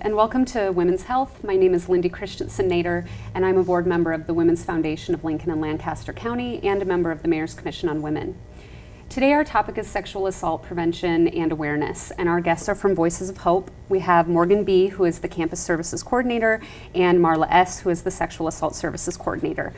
and welcome to Women's Health. My name is Lyndie Christensen Nader, and I'm a board member of the Women's Foundation of Lincoln and Lancaster County and a member of the Mayor's Commission on Women. Today our topic is sexual assault prevention and awareness, and our guests are from Voices of Hope. We have Morgan B., who is the Campus Services Coordinator, and Marla S., who is the Sexual Assault Services Coordinator.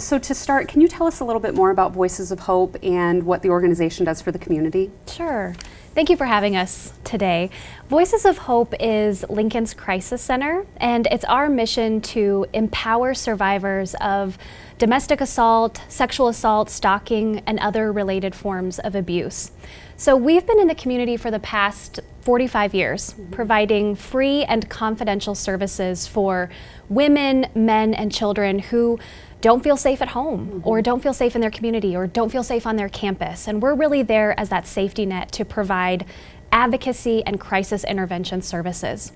So to start, can you tell us a little bit more about Voices of Hope and what the organization does for the community? Sure. Thank you for having us today. Voices of Hope is Lincoln's Crisis Center, and it's our mission to empower survivors of domestic assault, sexual assault, stalking, and other related forms of abuse. So we've been in the community for the past 45 years, providing free and confidential services for women, men, and children who don't feel safe at home, or don't feel safe in their community, or don't feel safe on their campus. And we're really there as that safety net to provide advocacy and crisis intervention services.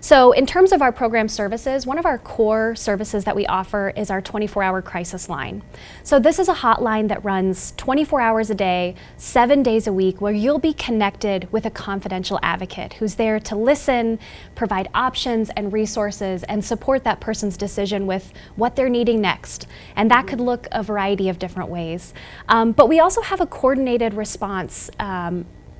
So in terms of our program services, one of our core services that we offer is our 24-hour crisis line. So this is a hotline that runs 24 hours a day, 7 days a week, where you'll be connected with a confidential advocate who's there to listen, provide options and resources, and support that person's decision with what they're needing next. And that could look a variety of different ways. But we also have a coordinated response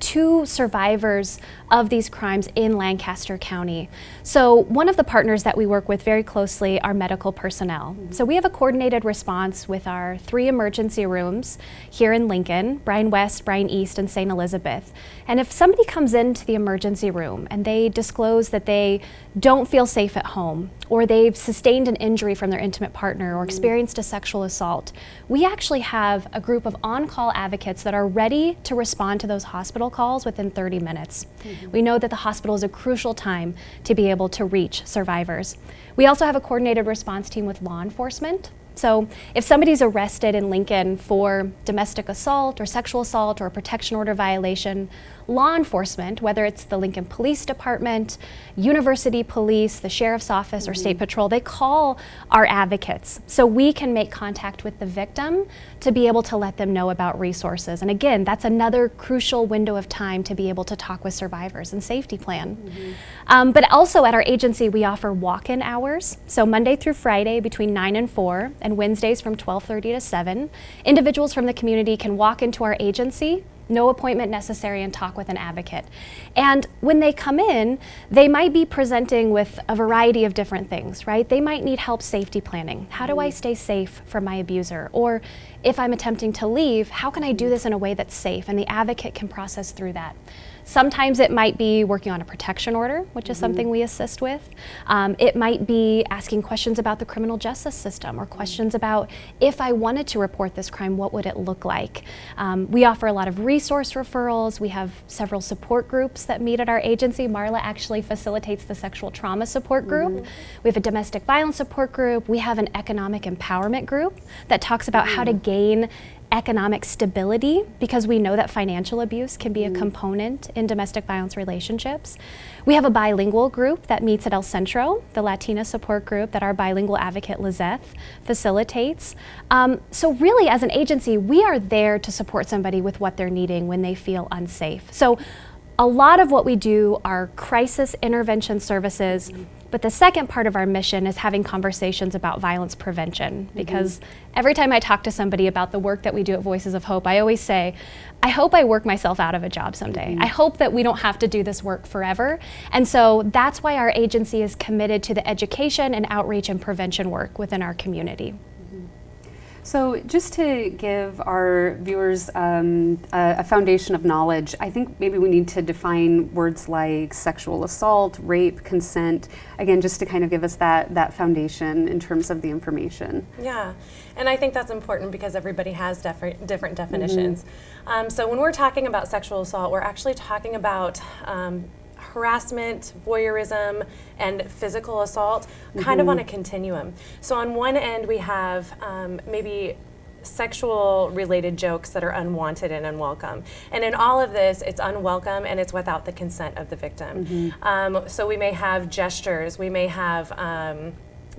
to survivors of these crimes in Lancaster County. So one of the partners that we work with very closely are medical personnel. So we have a coordinated response with our 3 emergency rooms here in Lincoln, Bryan West, Bryan East, and St. Elizabeth. And if somebody comes into the emergency room and they disclose that they don't feel safe at home, or they've sustained an injury from their intimate partner or experienced a sexual assault, we actually have a group of on-call advocates that are ready to respond to those hospital calls within 30 minutes. We know that the hospital is a crucial time to be able to reach survivors. We also have a coordinated response team with law enforcement. So if somebody's arrested in Lincoln for domestic assault or sexual assault or a protection order violation, law enforcement, whether it's the Lincoln Police Department, University Police, the Sheriff's Office, or State Patrol, they call our advocates. So we can make contact with the victim to be able to let them know about resources. And again, that's another crucial window of time to be able to talk with survivors and safety plan. But also at our agency, we offer walk-in hours. So Monday through Friday between 9 and 4, and Wednesdays from 12:30 to 7. Individuals from the community can walk into our agency, no appointment necessary, and talk with an advocate. And when they come in, they might be presenting with a variety of different things, right? They might need help safety planning. How do I stay safe from my abuser? Or if I'm attempting to leave, how can I do this in a way that's safe? And the advocate can process through that. Sometimes it might be working on a protection order, which is something we assist with. It might be asking questions about the criminal justice system, or questions about, if I wanted to report this crime, what would it look like? We offer a lot of resource referrals. We have several support groups that meet at our agency. Marla actually facilitates the sexual trauma support group. We have a domestic violence support group. We have an economic empowerment group that talks about how to gain economic stability, because we know that financial abuse can be a component in domestic violence relationships. We have a bilingual group that meets at El Centro, the Latina support group that our bilingual advocate Lizeth facilitates. So really, as an agency, we are there to support somebody with what they're needing when they feel unsafe. So a lot of what we do are crisis intervention services, but the second part of our mission is having conversations about violence prevention, because every time I talk to somebody about the work that we do at Voices of Hope, I always say, I hope I work myself out of a job someday. I hope that we don't have to do this work forever. And so that's why our agency is committed to the education and outreach and prevention work within our community. So just to give our viewers a foundation of knowledge, I think maybe we need to define words like sexual assault, rape, consent, again, just to kind of give us that foundation in terms of the information. Yeah, and I think that's important because everybody has different definitions. So when we're talking about sexual assault, we're actually talking about harassment, voyeurism, and physical assault, kind of on a continuum. So on one end we have maybe sexual related jokes that are unwanted and unwelcome. And in all of this, it's unwelcome and it's without the consent of the victim. So we may have gestures, we may have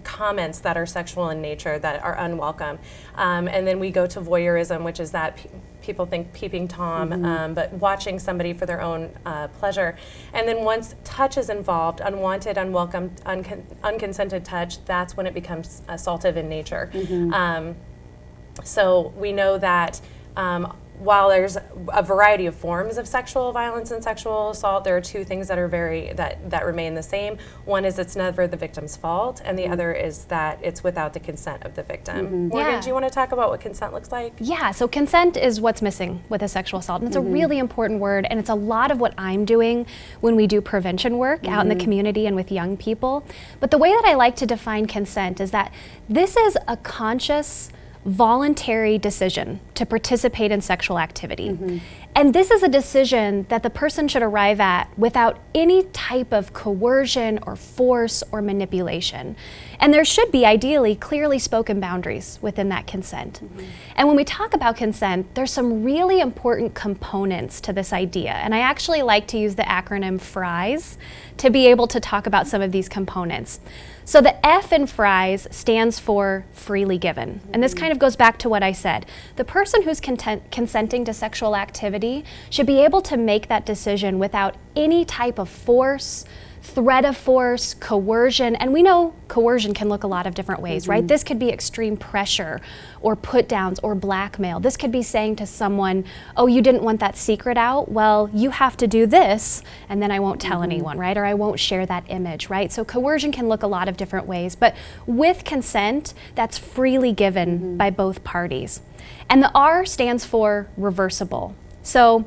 comments that are sexual in nature that are unwelcome. And then we go to voyeurism, which is that people think peeping Tom, but watching somebody for their own pleasure. And then once touch is involved, unwanted, unwelcome, unconsented touch, that's when it becomes assaultive in nature. So we know that while there's a variety of forms of sexual violence and sexual assault, there are two things that are that remain the same. One is it's never the victim's fault, and the other is that it's without the consent of the victim. Morgan, do you want to talk about what consent looks like? Yeah, so consent is what's missing with a sexual assault, and it's a really important word, and it's a lot of what I'm doing when we do prevention work out in the community and with young people. But the way that I like to define consent is that this is a conscious, voluntary decision to participate in sexual activity. And this is a decision that the person should arrive at without any type of coercion or force or manipulation. And there should be, ideally, clearly spoken boundaries within that consent. And when we talk about consent, there's some really important components to this idea. And I actually like to use the acronym FRIES to be able to talk about some of these components. So the F in FRIES stands for freely given. And this kind of goes back to what I said. The person who's consenting to sexual activity should be able to make that decision without any type of force, threat of force, coercion, and we know coercion can look a lot of different ways, right? This could be extreme pressure or put downs or blackmail. This could be saying to someone, oh, you didn't want that secret out? Well, you have to do this and then I won't tell anyone, right? Or I won't share that image, right? So coercion can look a lot of different ways, but with consent, that's freely given by both parties. And the R stands for reversible. So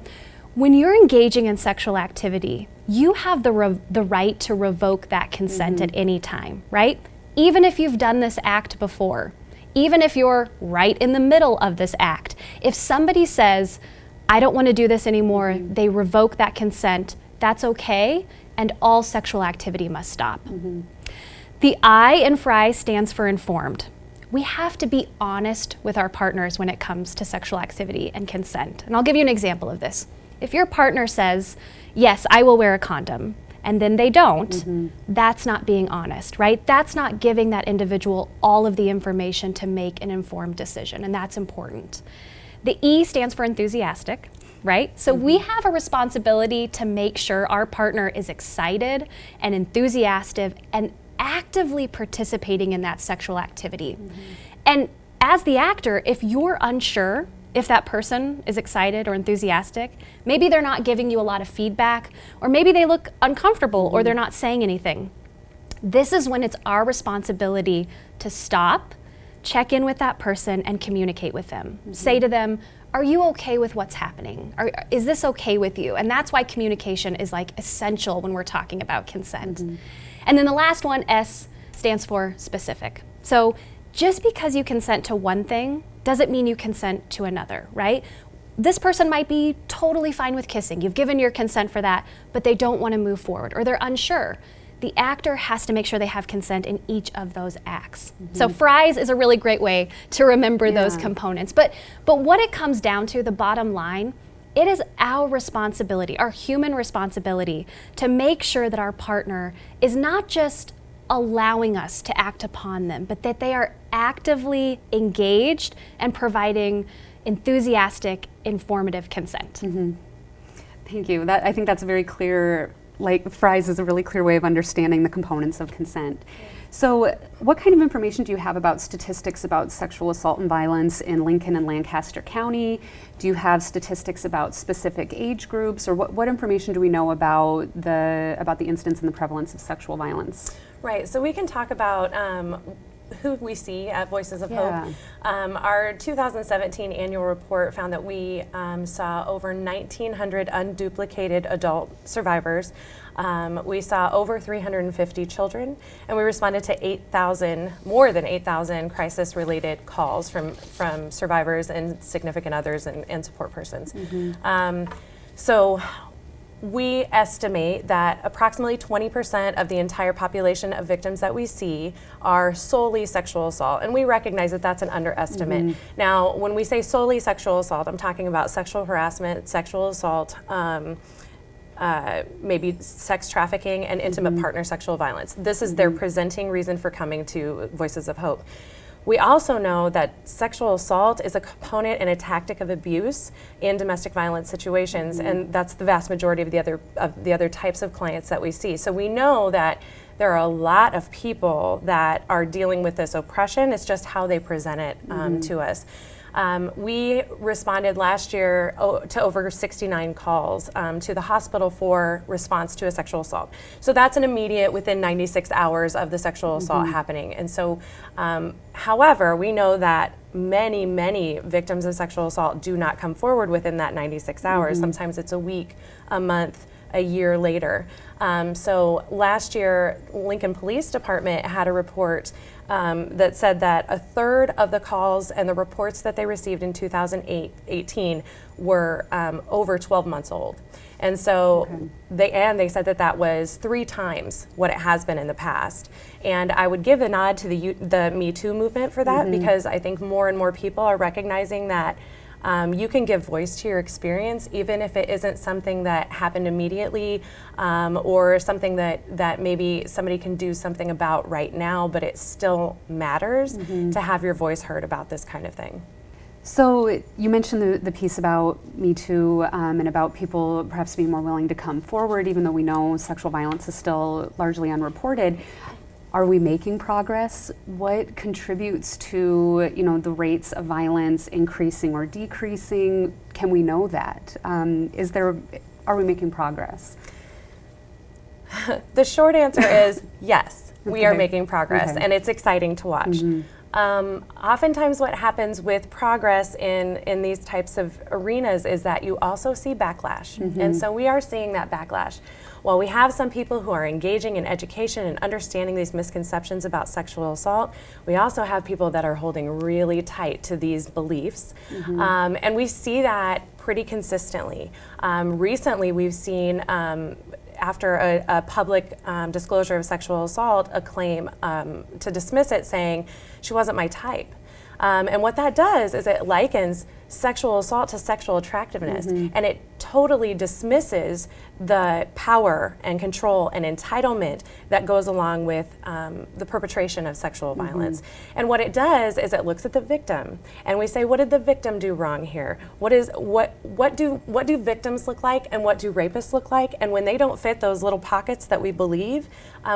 when you're engaging in sexual activity, you have the right to revoke that consent at any time, right? Even if you've done this act before, even if you're right in the middle of this act, if somebody says, I don't want to do this anymore, they revoke that consent, that's okay, and all sexual activity must stop. The I in FRIES stands for informed. We have to be honest with our partners when it comes to sexual activity and consent. And I'll give you an example of this. If your partner says, yes, I will wear a condom, and then they don't, that's not being honest, right? That's not giving that individual all of the information to make an informed decision, and that's important. The E stands for enthusiastic, right? So we have a responsibility to make sure our partner is excited and enthusiastic and actively participating in that sexual activity. And as the actor, if you're unsure if that person is excited or enthusiastic, maybe they're not giving you a lot of feedback, or maybe they look uncomfortable or they're not saying anything. This is when it's our responsibility to stop, check in with that person and communicate with them. Say to them, are you okay with what's happening? Is this okay with you? And that's why communication is like essential when we're talking about consent. And then the last one, S, stands for specific. So just because you consent to one thing doesn't mean you consent to another, right? This person might be totally fine with kissing. You've given your consent for that, but they don't want to move forward or they're unsure. The actor has to make sure they have consent in each of those acts. So FRIES is a really great way to remember those components. But what it comes down to, the bottom line, it is our responsibility, our human responsibility, to make sure that our partner is not just allowing us to act upon them, but that they are actively engaged and providing enthusiastic, informative consent. Thank you. I think that's a very clear, FRIES is a really clear way of understanding the components of consent. So what kind of information do you have about statistics about sexual assault and violence in Lincoln and Lancaster County? Do you have statistics about specific age groups, or what information do we know about the incidence and the prevalence of sexual violence? Right, so we can talk about who we see at Voices of Hope. Our 2017 annual report found that we saw over 1,900 unduplicated adult survivors. We saw over 350 children, and we responded to more than 8,000 crisis-related calls from survivors and significant others and support persons. So we estimate that approximately 20% of the entire population of victims that we see are solely sexual assault, and we recognize that that's an underestimate. Now, when we say solely sexual assault, I'm talking about sexual harassment, sexual assault, maybe sex trafficking and intimate partner sexual violence. This is their presenting reason for coming to Voices of Hope. We also know that sexual assault is a component and a tactic of abuse in domestic violence situations, and that's the vast majority of the other types of clients that we see. So we know that there are a lot of people that are dealing with this oppression. It's just how they present it to us. We responded last year to over 69 calls to the hospital for response to a sexual assault. So that's an immediate within 96 hours of the sexual assault happening. And so, however, we know that many victims of sexual assault do not come forward within that 96 hours. Sometimes it's a week, a month, a year later. So last year, Lincoln Police Department had a report that said that a third of the calls and the reports that they received in 2018 were over 12 months old. And so they said that that was 3 times what it has been in the past. And I would give a nod to the Me Too movement for that, because I think more and more people are recognizing that you can give voice to your experience, even if it isn't something that happened immediately or something that maybe somebody can do something about right now, but it still matters to have your voice heard about this kind of thing. So you mentioned the piece about Me Too and about people perhaps being more willing to come forward, even though we know sexual violence is still largely unreported. Are we making progress? What contributes to, the rates of violence increasing or decreasing? Can we know that? Are we making progress? The short answer is yes, we are making progress, and it's exciting to watch. Oftentimes what happens with progress in these types of arenas is that you also see backlash. And so we are seeing that backlash. While we have some people who are engaging in education and understanding these misconceptions about sexual assault, we also have people that are holding really tight to these beliefs. And we see that pretty consistently. Recently we've seen after a public disclosure of sexual assault, a claim to dismiss it, saying she wasn't my type. And what that does is it likens sexual assault to sexual attractiveness, and it totally dismisses the power and control and entitlement that goes along with the perpetration of sexual violence. And what it does is it looks at the victim, and we say, what did the victim do wrong here? What do victims look like, and what do rapists look like? And when they don't fit those little pockets that we believe,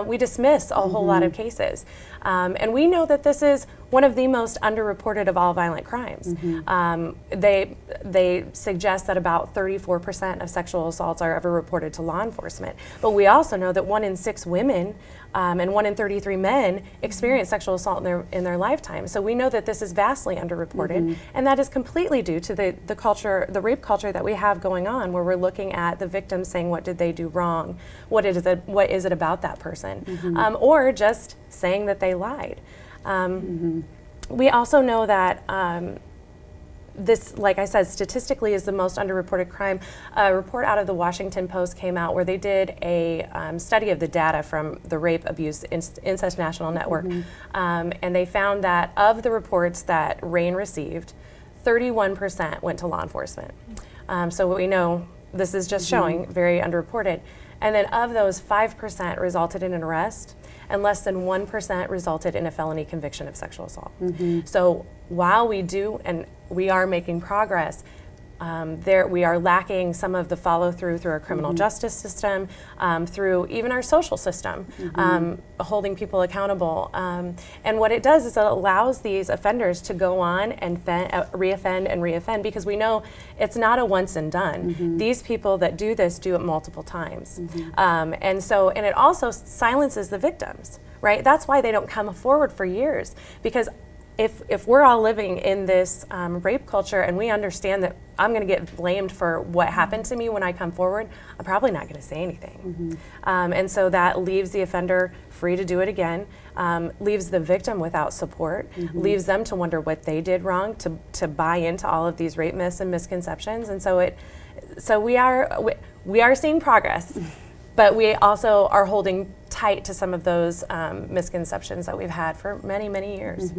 we dismiss a whole lot of cases. And we know that this is one of the most underreported of all violent crimes. They suggest that about 34% of sexual assaults are ever reported to law enforcement. But we also know that 1 in 6 women and 1 in 33 men experience sexual assault in their lifetime. So we know that this is vastly underreported, and that is completely due to the culture, the rape culture that we have going on, where we're looking at the victim saying, what did they do wrong? What is it about that person? Or just saying that they lied. We also know that this, like I said, statistically is the most underreported crime. A report out of the Washington Post came out where they did a study of the data from the Rape, Abuse, Incest National Network, and they found that of the reports that RAINN received, 31% went to law enforcement. So what we know, this is just showing very underreported. And then of those, 5% resulted in an arrest, and less than 1% resulted in a felony conviction of sexual assault. So while we do, and we are making progress, we are lacking some of the follow through our criminal justice system, through even our social system, holding people accountable. And what it does is it allows these offenders to go on and reoffend and reoffend, because we know it's not a once and done. These people that do this do it multiple times. And it also silences the victims, right? That's why they don't come forward for years, because if we're all living in this rape culture and we understand that I'm going to get blamed for what happened to me when I come forward, I'm probably not going to say anything. And so that leaves the offender free to do it again, leaves the victim without support, leaves them to wonder what they did wrong, to buy into all of these rape myths and misconceptions. And so we are seeing progress, but we also are holding tight to some of those misconceptions that we've had for many, many years.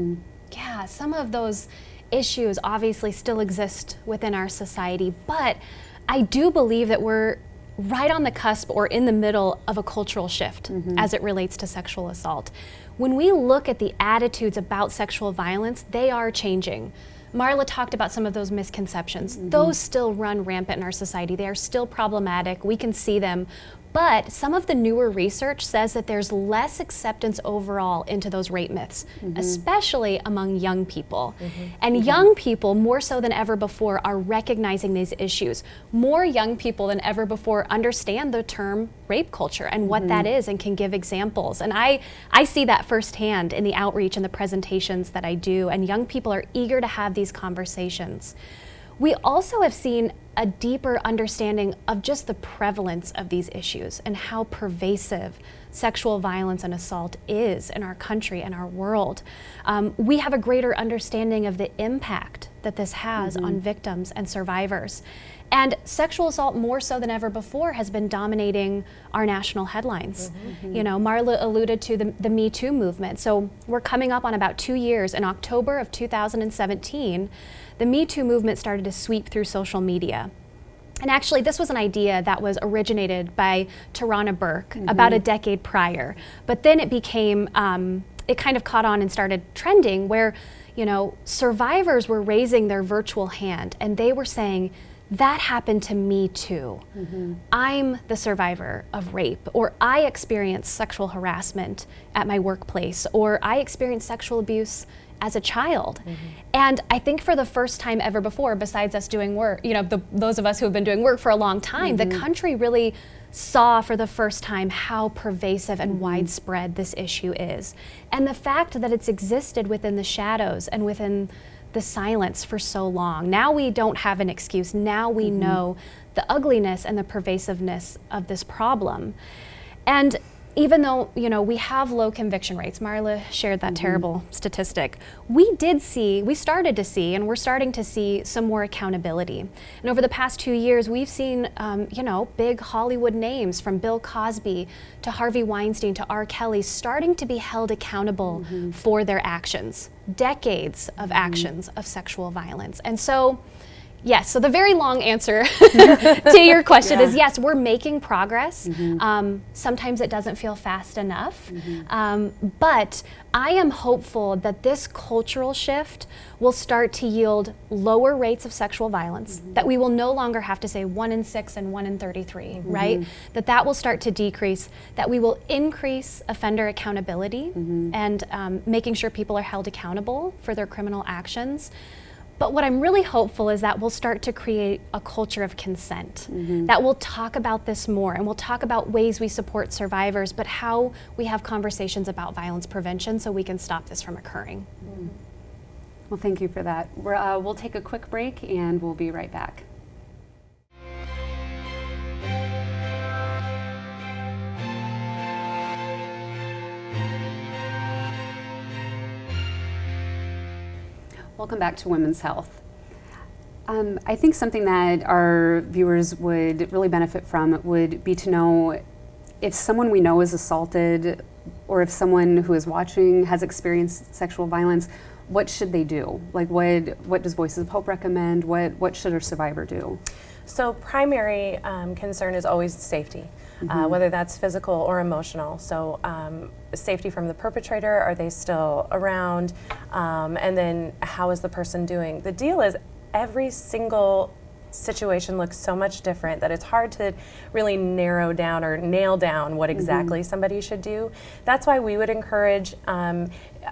Yeah, some of those issues obviously still exist within our society, but I do believe that we're right on the cusp or in the middle of a cultural shift as it relates to sexual assault. When we look at the attitudes about sexual violence, they are changing. Marla talked about some of those misconceptions. Those still run rampant in our society. They are still problematic. We can see them. But some of the newer research says that there's less acceptance overall into those rape myths, especially among young people. And young people, more so than ever before, are recognizing these issues. More young people than ever before understand the term rape culture and what that is and can give examples. And I see that firsthand in the outreach and the presentations that I do, and young people are eager to have these conversations. We also have seen a deeper understanding of just the prevalence of these issues and how pervasive sexual violence and assault is in our country and our world. We have a greater understanding of the impact that this has on victims and survivors. And sexual assault, more so than ever before, has been dominating our national headlines. You know, Marla alluded to the Me Too movement. So we're coming up on about 2 years. In October of 2017, the Me Too movement started to sweep through social media. And actually, this was an idea that was originated by Tarana Burke about a decade prior. But then it became, it kind of caught on and started trending where, you know, survivors were raising their virtual hand and they were saying, that happened to me too. I'm the survivor of rape, or I experienced sexual harassment at my workplace, or I experienced sexual abuse as a child. And I think for the first time ever before, besides us doing work, you know, those of us who have been doing work for a long time, the country really saw for the first time how pervasive and widespread this issue is. And the fact that it's existed within the shadows and within the silence for so long. Now we don't have an excuse. Now we know the ugliness and the pervasiveness of this problem. And even though, you know, we have low conviction rates, Marla shared that terrible statistic, we started to see, and we're starting to see some more accountability. And over the past 2 years, we've seen, you know, big Hollywood names from Bill Cosby to Harvey Weinstein to R. Kelly starting to be held accountable for their actions, decades of actions of sexual violence. And so, yes, so the very long answer to your question is yes, we're making progress. Sometimes it doesn't feel fast enough, but I am hopeful that this cultural shift will start to yield lower rates of sexual violence, that we will no longer have to say 1 in 6 and 1 in 33, right? That will start to decrease, that we will increase offender accountability and making sure people are held accountable for their criminal actions. But what I'm really hopeful is that we'll start to create a culture of consent, that we'll talk about this more, and we'll talk about ways we support survivors, but how we have conversations about violence prevention so we can stop this from occurring. Well, thank you for that. We'll take a quick break and we'll be right back. Welcome back to Women's Health. I think something that our viewers would really benefit from would be to know if someone we know is assaulted, or if someone who is watching has experienced sexual violence, what should they do? Like what does Voices of Hope recommend? What should a survivor do? So primary concern is always safety, whether that's physical or emotional. So safety from the perpetrator, are they still around? And then how is the person doing? The deal is every single situation looks so much different that it's hard to really narrow down or nail down what exactly somebody should do. That's why we would encourage,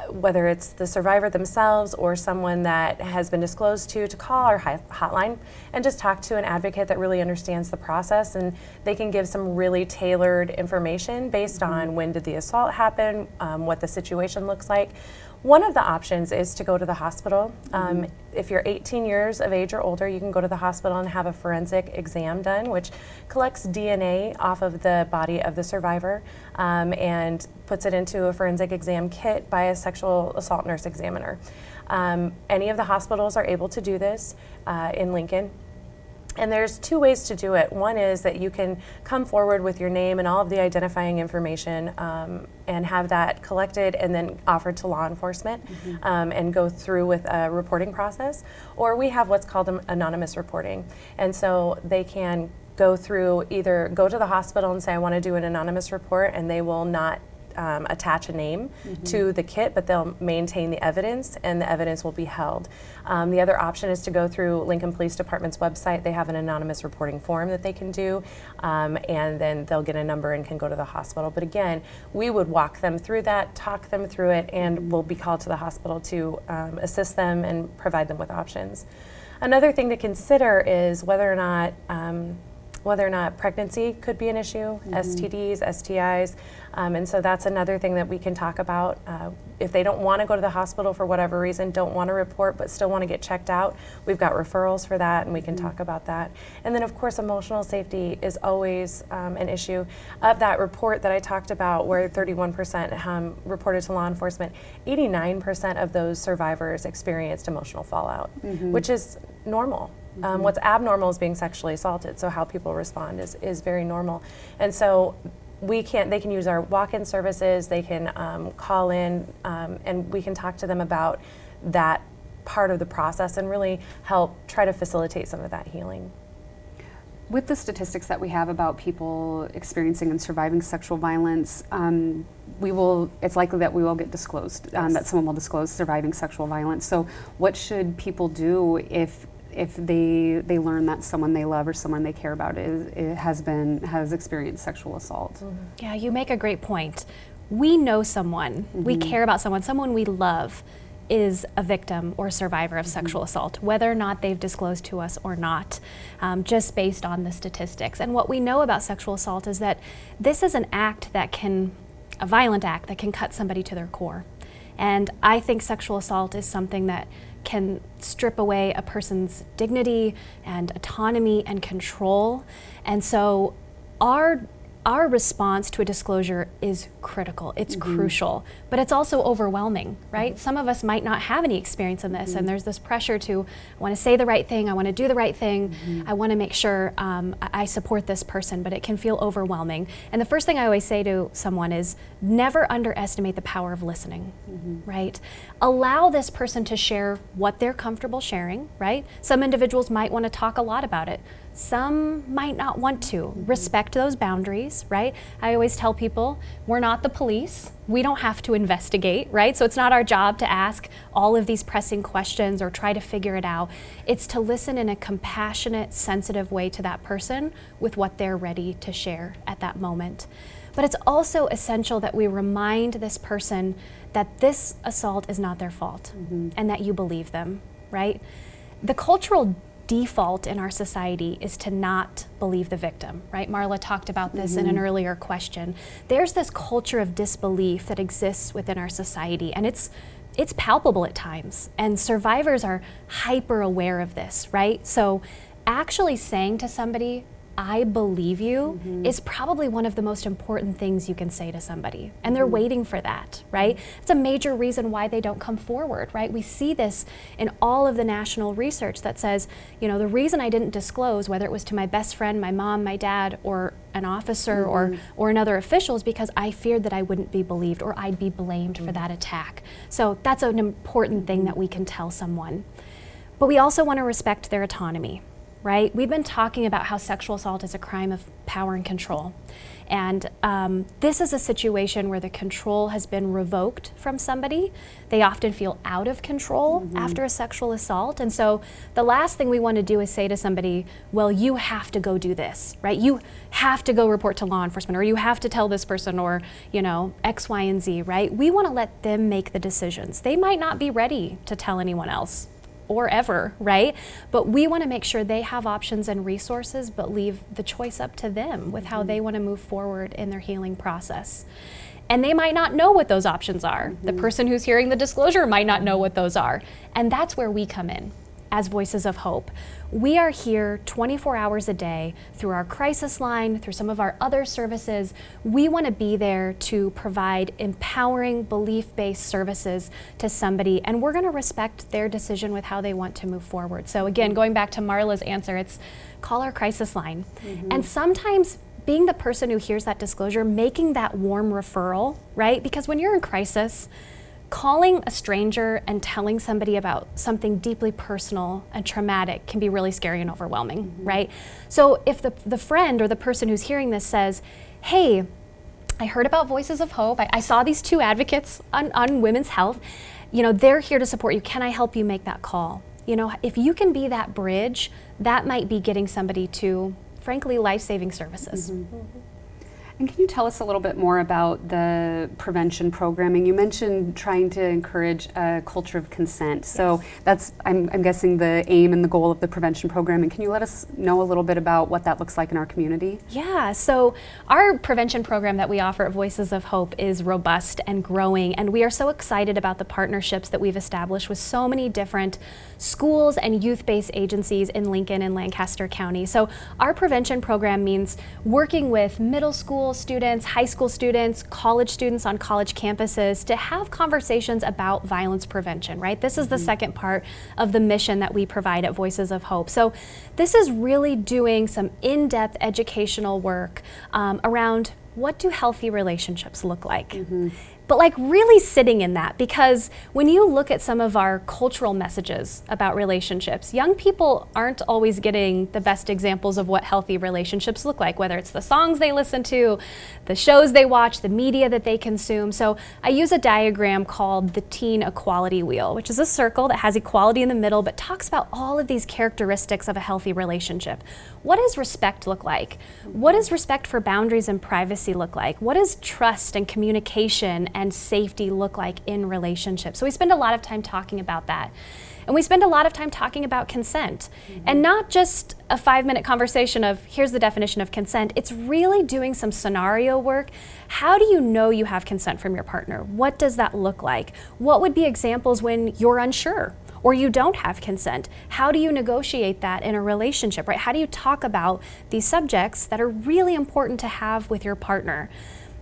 whether it's the survivor themselves or someone that has been disclosed to call our hotline and just talk to an advocate that really understands the process, and they can give some really tailored information based on when did the assault happen, what the situation looks like. One of the options is to go to the hospital. If you're 18 years of age or older, you can go to the hospital and have a forensic exam done, which collects DNA off of the body of the survivor and puts it into a forensic exam kit by a sexual assault nurse examiner. Any of the hospitals are able to do this in Lincoln. And there's 2 ways to do it. One is that you can come forward with your name and all of the identifying information and have that collected and then offered to law enforcement and go through with a reporting process. Or we have what's called anonymous reporting. And so they can go to the hospital and say, I want to do an anonymous report, and they will not attach a name to the kit, but they'll maintain the evidence, and the evidence will be held. The other option is to go through Lincoln Police Department's website. They have an anonymous reporting form that they can do, and then they'll get a number and can go to the hospital. But again, we would walk them through that, talk them through it, and we'll be called to the hospital to assist them and provide them with options. Another thing to consider is whether or not pregnancy could be an issue, STDs, STIs, and so that's another thing that we can talk about. If they don't want to go to the hospital for whatever reason, don't want to report, but still want to get checked out, we've got referrals for that, and we can talk about that. And then, of course, emotional safety is always an issue. Of that report that I talked about, where 31% reported to law enforcement, 89% of those survivors experienced emotional fallout, which is normal. What's abnormal is being sexually assaulted, so how people respond is very normal. And so they can use our walk-in services, they can call in, and we can talk to them about that part of the process and really help try to facilitate some of that healing. With the statistics that we have about people experiencing and surviving sexual violence, it's likely that we will get disclosed, that someone will disclose surviving sexual violence. So what should people do if they learn that someone they love or someone they care about has experienced sexual assault? Yeah, you make a great point. We know someone, we care about someone we love is a victim or survivor of sexual assault, whether or not they've disclosed to us or not, just based on the statistics. And what we know about sexual assault is that this is a violent act that can cut somebody to their core. And I think sexual assault is something that can strip away a person's dignity and autonomy and control. And so our response to a disclosure is critical. It's crucial, but it's also overwhelming, right? Some of us might not have any experience in this, and there's this pressure to, I want to say the right thing, I want to do the right thing, I want to make sure I support this person, but it can feel overwhelming. And the first thing I always say to someone is never underestimate the power of listening, right? Allow this person to share what they're comfortable sharing, right? Some individuals might want to talk a lot about it. Some might not want to. Respect those boundaries, right? I always tell people, we're not the police. We don't have to investigate, right? So it's not our job to ask all of these pressing questions or try to figure it out. It's to listen in a compassionate, sensitive way to that person with what they're ready to share at that moment. But it's also essential that we remind this person that this assault is not their fault and that you believe them, right? The cultural default in our society is to not believe the victim, right? Marla talked about this in an earlier question. There's this culture of disbelief that exists within our society, and it's palpable at times, and survivors are hyper aware of this, right? So actually saying to somebody, I believe you, is probably one of the most important things you can say to somebody. And they're waiting for that, right? It's a major reason why they don't come forward, right? We see this in all of the national research that says, you know, the reason I didn't disclose, whether it was to my best friend, my mom, my dad, or an officer or another official, is because I feared that I wouldn't be believed or I'd be blamed for that attack. So that's an important thing that we can tell someone. But we also want to respect their autonomy. Right? We've been talking about how sexual assault is a crime of power and control. And this is a situation where the control has been revoked from somebody. They often feel out of control after a sexual assault. And so the last thing we want to do is say to somebody, well, you have to go do this, right? You have to go report to law enforcement, or you have to tell this person, or, you know, X, Y, and Z, right? We want to let them make the decisions. They might not be ready to tell anyone else, or ever, right? But we want to make sure they have options and resources, but leave the choice up to them with how they want to move forward in their healing process. And they might not know what those options are. The person who's hearing the disclosure might not know what those are. And that's where we come in as Voices of Hope. We are here 24 hours a day through our crisis line, through some of our other services. We want to be there to provide empowering, belief-based services to somebody, and we're going to respect their decision with how they want to move forward. So again, going back to Marla's answer, it's call our crisis line. And sometimes being the person who hears that disclosure, making that warm referral, right? Because when you're in crisis, calling a stranger and telling somebody about something deeply personal and traumatic can be really scary and overwhelming, right? So if the friend or the person who's hearing this says, hey, I heard about Voices of Hope. I saw these two advocates on women's health. You know, they're here to support you. Can I help you make that call? You know, if you can be that bridge, that might be getting somebody to, frankly, life-saving services. And can you tell us a little bit more about the prevention programming? You mentioned trying to encourage a culture of consent. So that's, I'm guessing, the aim and the goal of the prevention programming. Can you let us know a little bit about what that looks like in our community? Yeah, so our prevention program that we offer at Voices of Hope is robust and growing, and we are so excited about the partnerships that we've established with so many different schools and youth-based agencies in Lincoln and Lancaster County. So our prevention program means working with middle school students, high school students, college students on college campuses to have conversations about violence prevention, right? This is the second part of the mission that we provide at Voices of Hope. So this is really doing some in-depth educational work around what do healthy relationships look like? But like really sitting in that, because when you look at some of our cultural messages about relationships, young people aren't always getting the best examples of what healthy relationships look like, whether it's the songs they listen to, the shows they watch, the media that they consume. So I use a diagram called the teen equality wheel, which is a circle that has equality in the middle, but talks about all of these characteristics of a healthy relationship. What does respect look like? What does respect for boundaries and privacy look like? What does trust and communication and safety look like in relationships? So we spend a lot of time talking about that. And we spend a lot of time talking about consent. And not just a 5-minute conversation of, here's the definition of consent. It's really doing some scenario work. How do you know you have consent from your partner? What does that look like? What would be examples when you're unsure or you don't have consent? How do you negotiate that in a relationship, right? How do you talk about these subjects that are really important to have with your partner?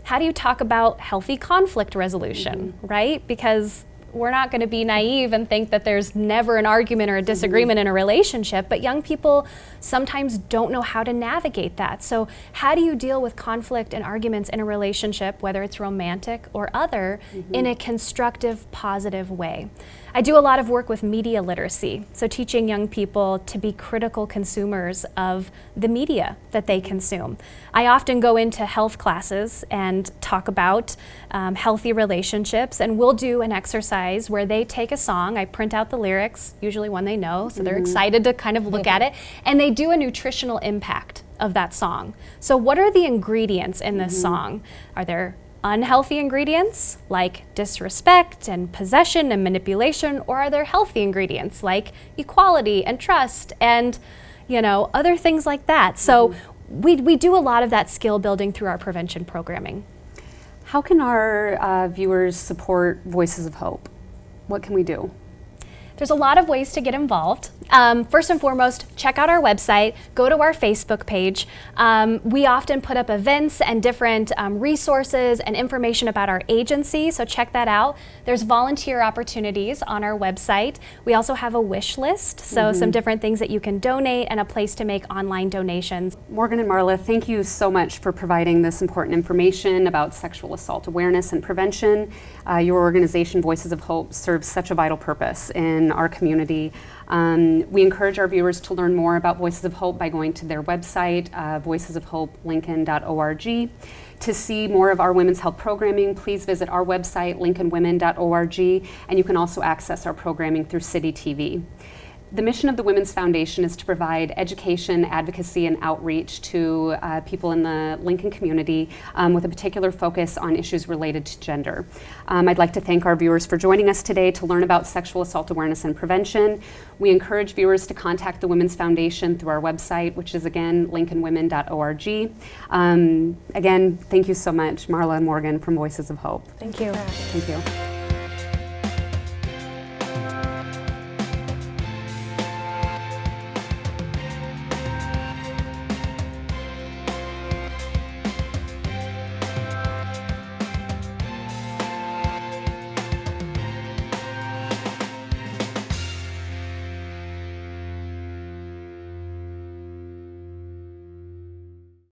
How do you talk about healthy conflict resolution, right? Because we're not going to be naive and think that there's never an argument or a disagreement in a relationship, but young people sometimes don't know how to navigate that. So how do you deal with conflict and arguments in a relationship, whether it's romantic or other, in a constructive, positive way? I do a lot of work with media literacy, so teaching young people to be critical consumers of the media that they consume. I often go into health classes and talk about healthy relationships, and we'll do an exercise where they take a song, I print out the lyrics, usually one they know, so they're excited to kind of look at it, and they do a nutritional impact of that song. So what are the ingredients in this song? Are there unhealthy ingredients like disrespect and possession and manipulation, or are there healthy ingredients like equality and trust and, you know, other things like that? So we do a lot of that skill building through our prevention programming. How can our viewers support Voices of Hope? What can we do? There's a lot of ways to get involved. First and foremost, check out our website, go to our Facebook page. We often put up events and different resources and information about our agency, so check that out. There's volunteer opportunities on our website. We also have a wish list, so some different things that you can donate and a place to make online donations. Morgan and Marla, thank you so much for providing this important information about sexual assault awareness and prevention. Your organization, Voices of Hope, serves such a vital purpose in our community. We encourage our viewers to learn more about Voices of Hope by going to their website, voicesofhopelincoln.org. To see more of our women's health programming, please visit our website, lincolnwomen.org, and you can also access our programming through City TV. The mission of the Women's Foundation is to provide education, advocacy, and outreach to people in the Lincoln community with a particular focus on issues related to gender. I'd like to thank our viewers for joining us today to learn about sexual assault awareness and prevention. We encourage viewers to contact the Women's Foundation through our website, which is again, lincolnwomen.org. Again, thank you so much, Marla and Morgan from Voices of Hope. Thank you. Thank you.